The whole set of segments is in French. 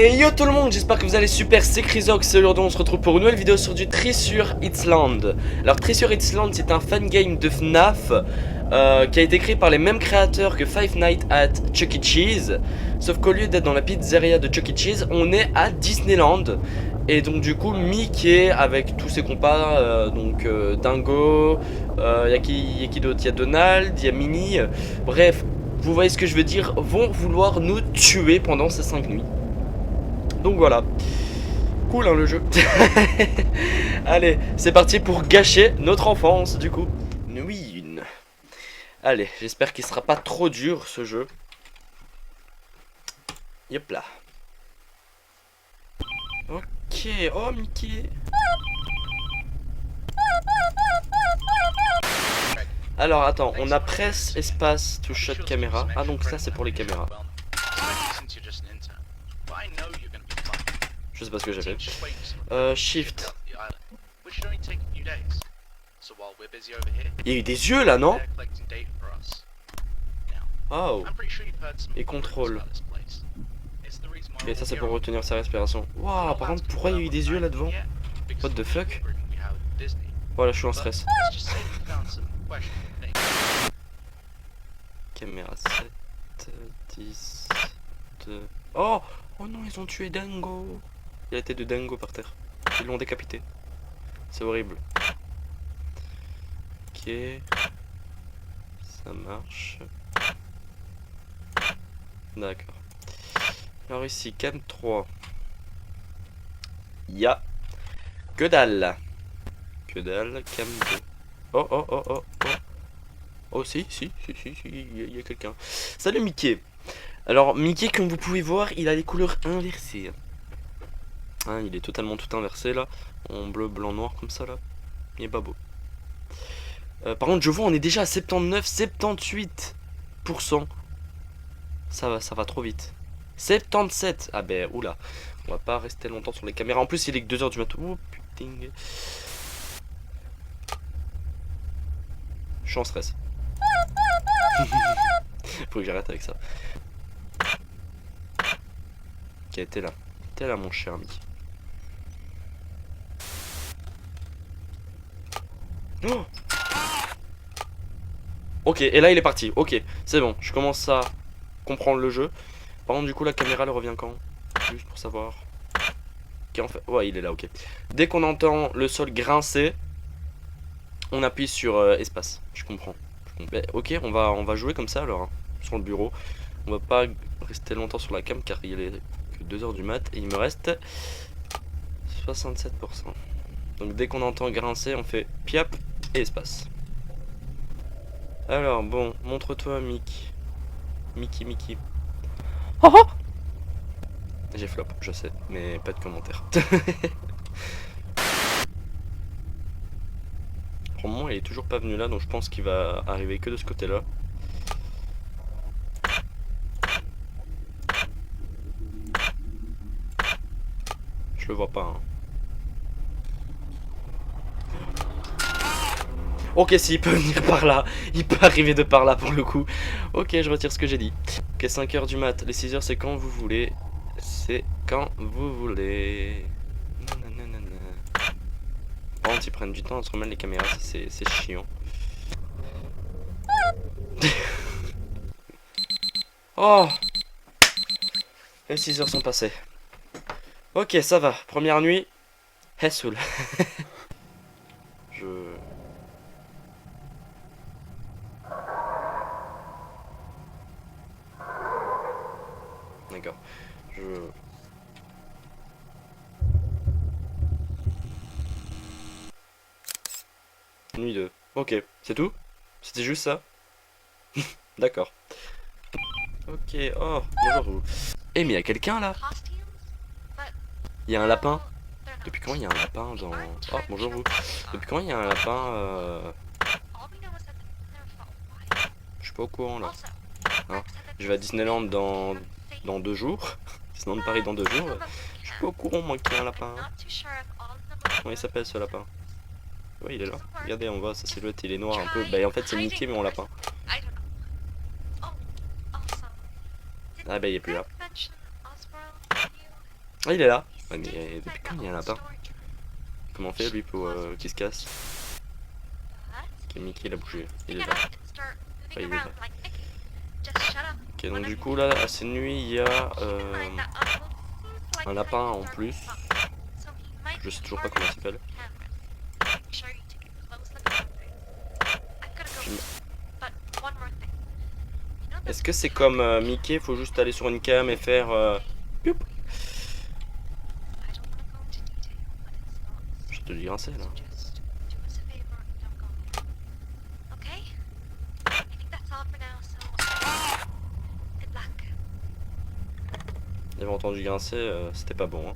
Et yo tout le monde, j'espère que vous allez super, c'est Chrysox et aujourd'hui on se retrouve pour une nouvelle vidéo sur du Treasure Island. Alors Treasure Island c'est un fan game de FNAF qui a été créé par les mêmes créateurs que Five Nights at Chuck E. Cheese. Sauf qu'au lieu d'être dans la pizzeria de Chuck E. Cheese, on est à Disneyland. Et donc du coup Mickey avec tous ses compas, Dingo, y a qui d'autre, il y a Donald, il y a Minnie, bref, vous voyez ce que je veux dire, vont vouloir nous tuer pendant ces 5 nuits. Donc voilà, cool hein, le jeu. Allez, c'est parti pour gâcher notre enfance du coup. Oui, une. Allez, j'espère qu'il sera pas trop dur ce jeu. Yep là. Ok, oh Mickey. Alors attends, on a presse espace to shot caméra. Ah donc ça c'est pour les caméras. Je sais pas ce que j'ai fait. Shift. Il y a eu des yeux là, non? Oh. Et contrôle. Et ça c'est pour retenir sa respiration. Waouh, par contre, pourquoi il y a eu des yeux là devant? What the fuck? Voilà, je suis en stress. Caméra 7, 10, 2... Oh! Oh non, ils ont tué Dingo! Il y a la tête de Dingo par terre. Ils l'ont décapité. C'est horrible. Ok. Ça marche. D'accord. Alors ici, cam 3. Ya. Que dalle. Que dalle, cam 2. Oh, oh, oh, oh, oh. Oh, si, il y a quelqu'un. Salut Mickey. Alors, Mickey, comme vous pouvez voir, il a les couleurs inversées. Hein, il est totalement tout inversé là. En bleu, blanc, noir comme ça là. Il est pas beau. Par contre, je vois, on est déjà à 79, 78%. Ça va trop vite. 77. Ah ben, oula. On va pas rester longtemps sur les caméras. En plus, il est que 2h du matin. Oh putain. Je suis en stress. Faut que j'arrête avec ça. Ok, t'es là. T'es là, mon cher ami. Oh, ok, et là il est parti. Ok, c'est bon. Je commence à comprendre le jeu. Par contre, du coup, la caméra elle revient quand? Juste pour savoir. Ok, en fait. Ouais, il est là, ok. Dès qu'on entend le sol grincer, on appuie sur espace. Je comprends. Ok, on va jouer comme ça alors, hein, sur le bureau. On va pas rester longtemps sur la cam car il est que 2h du mat et il me reste 67%. Donc dès qu'on entend grincer, on fait piap et espace. Alors bon, montre-toi Mickey. Mickey. Oh oh, j'ai flop, je sais, mais pas de commentaire. Pour le moment, il est toujours pas venu là, donc je pense qu'il va arriver que de ce côté-là. Je le vois pas. Hein. Ok, si, il peut venir par là. Il peut arriver de par là pour le coup. Ok, je retire ce que j'ai dit. Ok, 5h du mat. Les 6h, c'est quand vous voulez. C'est quand vous voulez. Nanana. Par contre, ils prennent du temps à se remettre les caméras. C'est chiant. Oh! Les 6h sont passées. Ok, ça va. Première nuit. Hessoul. D'accord. Nuit 2. Ok, c'est tout? C'était juste ça? D'accord. Ok, oh, bonjour vous. Eh mais il y a quelqu'un là? Il y a un lapin? Depuis quand il y a un lapin dans... Oh, bonjour vous. Depuis quand il y a un lapin Je suis pas au courant là. Hein, je vais à Disneyland dans 2 jours. Disneyland Paris dans 2 jours. Je suis pas au courant moi qu'il y a un lapin. Comment il s'appelle ce lapin? Ouais, il est là. Regardez, on voit sa silhouette, il est noir un peu. Bah en fait c'est Mickey mais en lapin. Ah bah il est plus là. Ah, il est là. Ouais, mais depuis quand il y a un lapin? Comment on fait lui pour qu'il se casse? Ok, Mickey il a bougé. Il est là. Enfin, il est là. Ok, donc du coup là, à cette nuit, il y a un lapin en plus. Je sais toujours pas comment il s'appelle. Est-ce que c'est comme Mickey, faut juste aller sur une cam et faire youp. Je te dis grincer là. J'avais entendu grincer, c'était pas bon. Hein.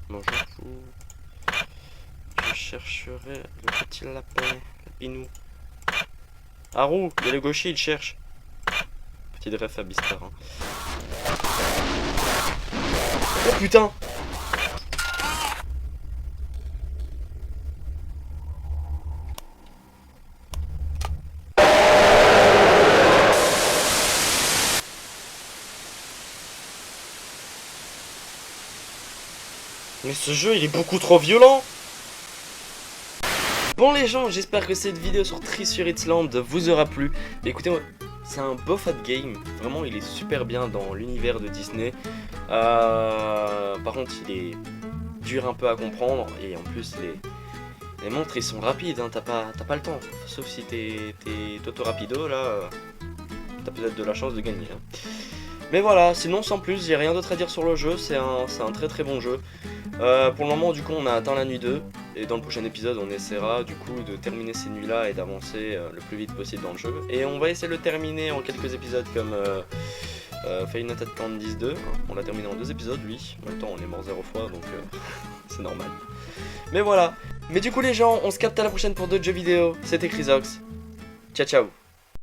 Bon, je chercherai le petit lapin, lapinou. Haru, il y a le gaucher, il cherche. Petit ref à Bistar. Hein. Oh putain! Mais ce jeu il est beaucoup trop violent. Bon les gens, j'espère que cette vidéo sur Treasure Island vous aura plu. Mais écoutez, c'est un beau fat game. Vraiment il est super bien dans l'univers de Disney. Par contre il est dur un peu à comprendre. Et en plus les montres ils sont rapides, hein. T'as pas le temps. Sauf si t'es Toto Rapido là, t'as peut-être de la chance de gagner. Hein. Mais voilà, sinon sans plus, j'ai rien d'autre à dire sur le jeu, c'est un très bon jeu. Pour le moment du coup on a atteint la nuit 2 et dans le prochain épisode on essaiera du coup de terminer ces nuits là et d'avancer le plus vite possible dans le jeu. Et on va essayer de le terminer en quelques épisodes comme Final Fantasy Candice 2, on l'a terminé en 2 épisodes lui, en même temps on est mort 0 fois donc c'est normal. Mais voilà, mais du coup les gens, on se capte à la prochaine pour d'autres jeux vidéo, c'était Chrysox, ciao ciao.